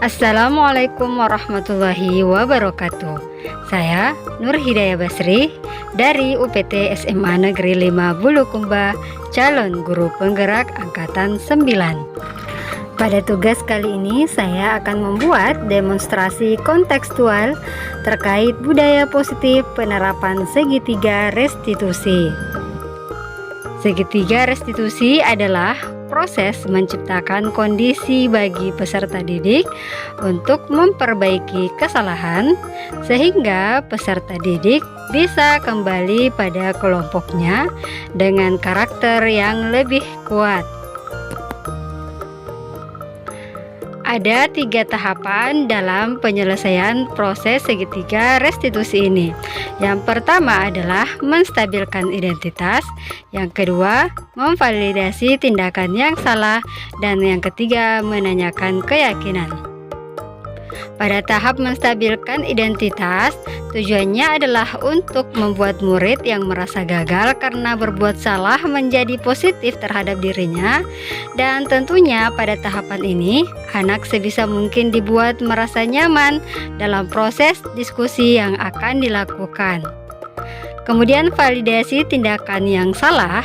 Assalamualaikum warahmatullahi wabarakatuh. Saya Nur Hidayah Basri dari UPT SMA Negeri 5 Bulukumba, calon guru penggerak angkatan 9. Pada tugas kali ini saya akan membuat demonstrasi kontekstual terkait budaya positif penerapan segitiga restitusi. Segitiga restitusi adalah proses menciptakan kondisi bagi peserta didik untuk memperbaiki kesalahan sehingga peserta didik bisa kembali pada kelompoknya dengan karakter yang lebih kuat. Ada 3 tahapan dalam penyelesaian proses segitiga restitusi ini. Yang pertama adalah menstabilkan identitas, yang kedua memvalidasi tindakan yang salah, dan yang ketiga menanyakan keyakinan. Pada tahap menstabilkan identitas, tujuannya adalah untuk membuat murid yang merasa gagal karena berbuat salah menjadi positif terhadap dirinya, dan tentunya pada tahapan ini anak sebisa mungkin dibuat merasa nyaman dalam proses diskusi yang akan dilakukan. Kemudian validasi tindakan yang salah.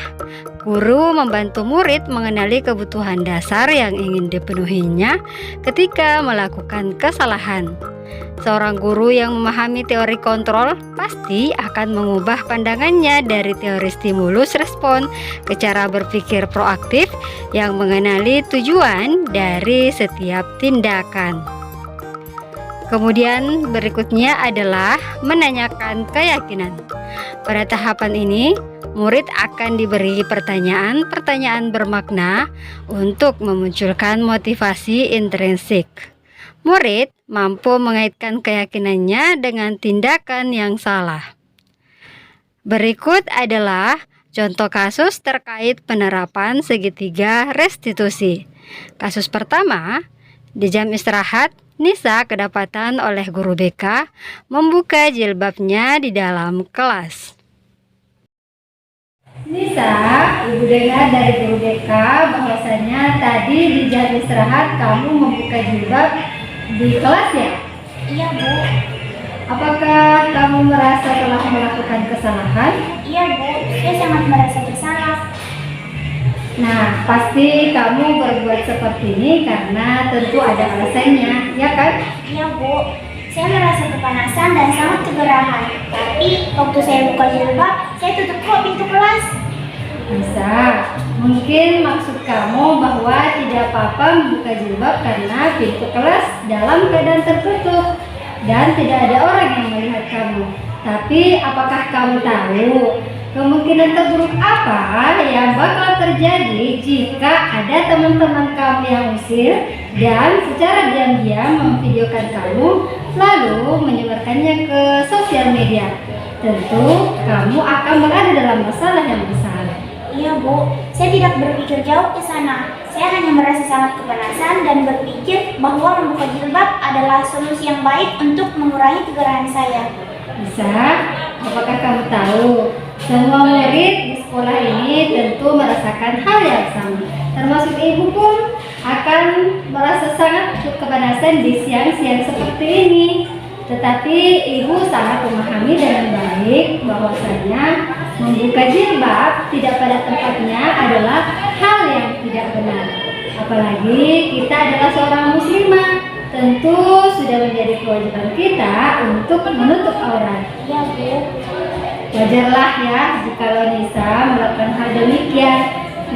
Guru membantu murid mengenali kebutuhan dasar yang ingin dipenuhinya ketika melakukan kesalahan. Seorang guru yang memahami teori kontrol pasti akan mengubah pandangannya dari teori stimulus respon ke cara berpikir proaktif yang mengenali tujuan dari setiap tindakan. Kemudian berikutnya adalah menanyakan keyakinan. Pada tahapan ini, murid akan diberi pertanyaan-pertanyaan bermakna untuk memunculkan motivasi intrinsik. Murid mampu mengaitkan keyakinannya dengan tindakan yang salah. Berikut adalah contoh kasus terkait penerapan segitiga restitusi. Kasus pertama, di jam istirahat, Nisa kedapatan oleh guru BK membuka jilbabnya di dalam kelas. Nisa, ibu dengar dari guru BK bahwasanya tadi di jam istirahat kamu membuka jilbab di kelas ya? Iya, Bu. Apakah kamu merasa telah melakukan kesalahan? Iya, Bu. Saya sangat merasa bersalah. Nah, pasti kamu berbuat seperti ini karena tentu ada alasannya, ya kan? Iya, Bu. Saya merasa kepanasan dan sangat kegerahan. Tapi waktu saya buka jilbab, saya tutup kok pintu kelas. Bisa. Mungkin maksud kamu bahwa tidak apa-apa membuka jilbab karena pintu kelas dalam keadaan tertutup dan tidak ada orang yang melihat kamu. Tapi apakah kamu tahu kemungkinan terburuk apa yang bakal terjadi jika ada teman-teman kamu yang usir dan secara diam-diam memvideokan kamu lalu menyebarkannya ke sosial media? Tentu kamu akan berada dalam masalah yang besar. Iya, Bu. Saya tidak berpikir jauh ke sana. Saya hanya merasa sangat kepanasan dan berpikir bahwa membuka jilbab adalah solusi yang baik untuk mengurangi kegerahan saya. Bisa? Apakah kamu tahu semua murid di sekolah ini tentu merasakan hal yang sama, termasuk ibu pun akan merasa sangat kepanasan di siang-siang seperti ini. Tetapi ibu sangat memahami dengan baik bahwasanya membuka jilbab tidak pada tempatnya adalah hal yang tidak benar. Apalagi kita adalah seorang muslimah, tentu sudah menjadi kewajiban kita untuk menutup aurat. Iya, Bu. Wajarlah ya jika Nisa melakukan hal demikian,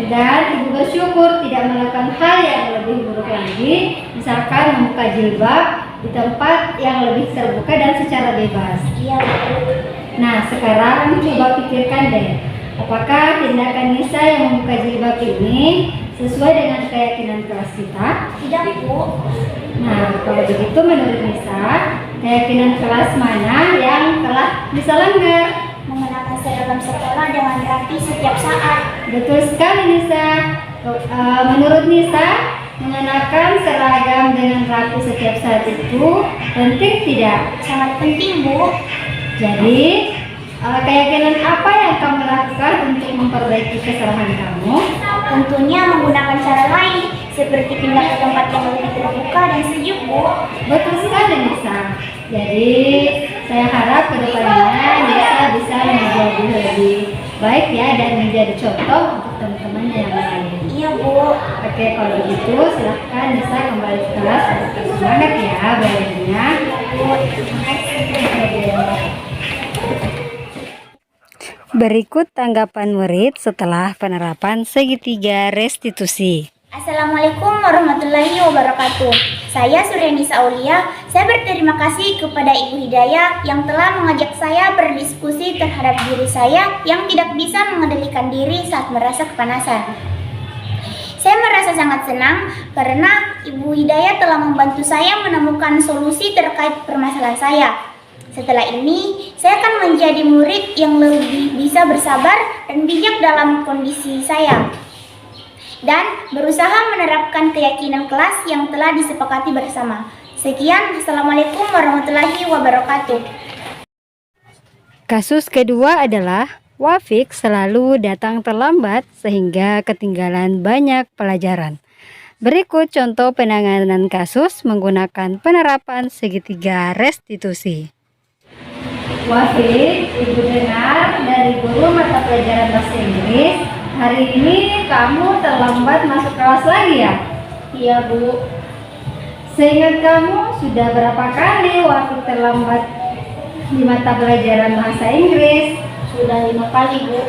dan ibu bersyukur tidak melakukan hal yang lebih buruk lagi, misalkan membuka jilbab di tempat yang lebih terbuka dan secara bebas. Iya, Bu. Nah, sekarang coba pikirkan deh, apakah tindakan Nisa yang membuka jilbab ini sesuai dengan keyakinan kelas kita? Tidak, Bu. Nah, kalau begitu menurut Nisa, keyakinan kelas mana yang telah Nisa langgar? Mengenakan seragam sekolah dengan rapi setiap saat. Betul sekali Nisa. Menurut Nisa, mengenakan seragam dengan rapi setiap saat itu penting tidak? Sangat penting, Bu. Jadi, keyakinan apa yang kamu lakukan untuk memperbaiki kesalahan kamu? Tentunya menggunakan cara lain. seperti pindah ke tempat yang lebih terbuka dan sejuk, Bu. Betul sekali, Nisa. Jadi, saya harap kedepannya Nisa bisa menjadi lebih baik ya dan menjadi contoh untuk teman-teman yang lain. Iya, Bu. Oke, kalau begitu silahkan Nisa kembali ke kelas untuk semangat ya belajarnya. Berikut tanggapan murid setelah penerapan segitiga restitusi. Assalamualaikum warahmatullahi wabarakatuh. Saya Suryanisa Aulia. Saya berterima kasih kepada Ibu Hidayah yang telah mengajak saya berdiskusi terhadap diri saya yang tidak bisa mengendalikan diri saat merasa kepanasan. Saya merasa sangat senang karena Ibu Hidayah telah membantu saya menemukan solusi terkait permasalahan saya. Setelah ini, saya akan menjadi murid yang lebih bisa bersabar dan bijak dalam kondisi saya, dan berusaha menerapkan keyakinan kelas yang telah disepakati bersama. Sekian, Assalamualaikum warahmatullahi wabarakatuh. Kasus kedua adalah Wafik selalu datang terlambat sehingga ketinggalan banyak pelajaran. Berikut contoh penanganan kasus menggunakan penerapan segitiga restitusi. Wafik, Ibu dengar dari guru mata pelajaran bahasa Inggris, hari ini kamu terlambat masuk kelas lagi ya? Iya, Bu. Seingat kamu, sudah berapa kali Wafik terlambat di mata pelajaran bahasa Inggris? Sudah 5 kali, Bu.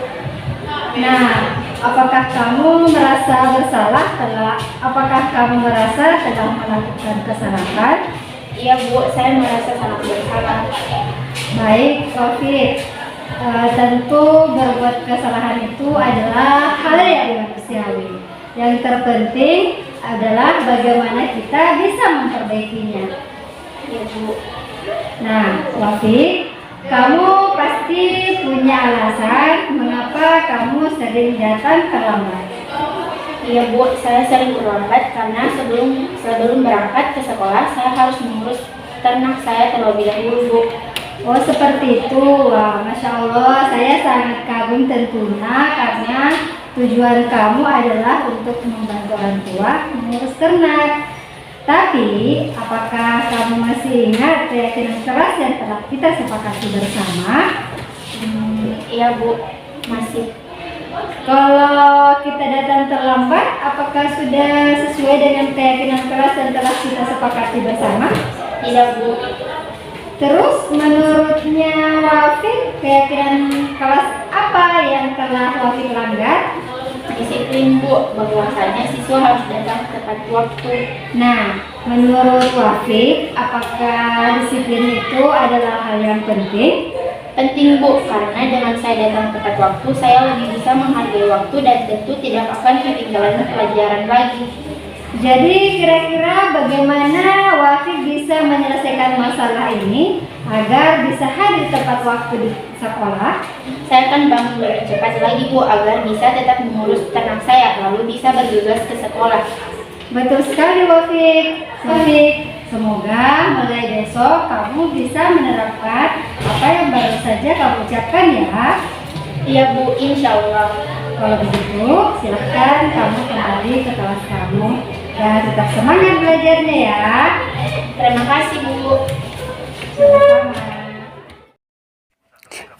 Nah, apakah kamu merasa bersalah apakah kamu merasa telah melakukan kesalahan? Iya, Bu. Saya merasa sangat bersalah. Baik, Wafik. Tentu berbuat kesalahan itu adalah hal yang manusiawi. Yang terpenting adalah bagaimana kita bisa memperbaikinya. Iya, Bu. Nah, Wafik, kamu pasti punya alasan mengapa kamu sering datang terlambat. Iya, Bu. Saya sering terlambat karena sebelum berangkat ke sekolah saya harus mengurus ternak saya terlebih dahulu, Bu. Oh, seperti itu. Wah, Masya Allah, saya sangat kagum tentunya karena tujuan kamu adalah untuk membantu orang tua mengurus ternak. Tapi, apakah kamu masih ingat keyakinan keras yang telah kita sepakati bersama? Iya, Bu. Masih. Kalau kita datang terlambat, apakah sudah sesuai dengan keyakinan keras yang telah kita sepakati bersama? Tidak, Bu. Terus menurutnya Wafik, keyakinan kelas apa yang telah Wafik langgar? Disiplin, Bu. Bahwasanya siswa harus datang tepat waktu. Nah, menurut Wafik, apakah disiplin itu adalah hal yang penting? Penting, Bu, karena dengan saya datang tepat waktu, saya lebih bisa menghargai waktu dan tentu tidak akan ketinggalan pelajaran lagi. Jadi kira-kira bagaimana Wafik bisa menyelesaikan masalah ini agar bisa hadir tepat waktu di sekolah? Saya akan bangun lebih cepat lagi, Bu, agar bisa tetap mengurus ternak saya, lalu bisa bergegas ke sekolah. Betul sekali, Wafik. Wafik, semoga mulai besok kamu bisa menerapkan apa yang baru saja kamu ucapkan ya. Iya, Bu, insya Allah. Kalau begitu, silahkan kamu kembali ke kelas kamu dan tetap semangat belajarnya ya. Terima kasih, Bu. Sama-sama.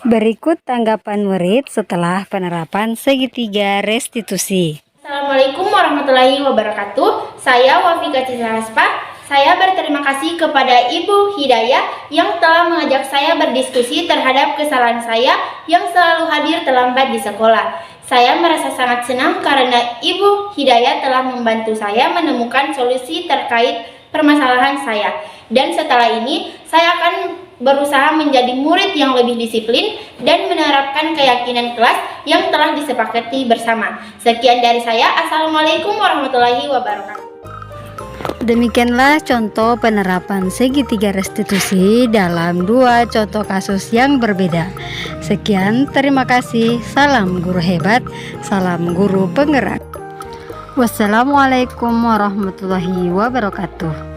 Berikut tanggapan murid setelah penerapan segitiga restitusi. Assalamualaikum warahmatullahi wabarakatuh. Saya Wafika Cisaraspa. Saya berterima kasih kepada Ibu Hidayah yang telah mengajak saya berdiskusi terhadap kesalahan saya yang selalu hadir terlambat di sekolah. Saya merasa sangat senang karena Ibu Hidayah telah membantu saya menemukan solusi terkait permasalahan saya. Dan setelah ini, saya akan berusaha menjadi murid yang lebih disiplin dan menerapkan keyakinan kelas yang telah disepakati bersama. Sekian dari saya. Assalamualaikum warahmatullahi wabarakatuh. Demikianlah contoh penerapan segitiga restitusi dalam dua contoh kasus yang berbeda. Sekian, terima kasih. Salam guru hebat, salam guru penggerak. Wassalamualaikum warahmatullahi wabarakatuh.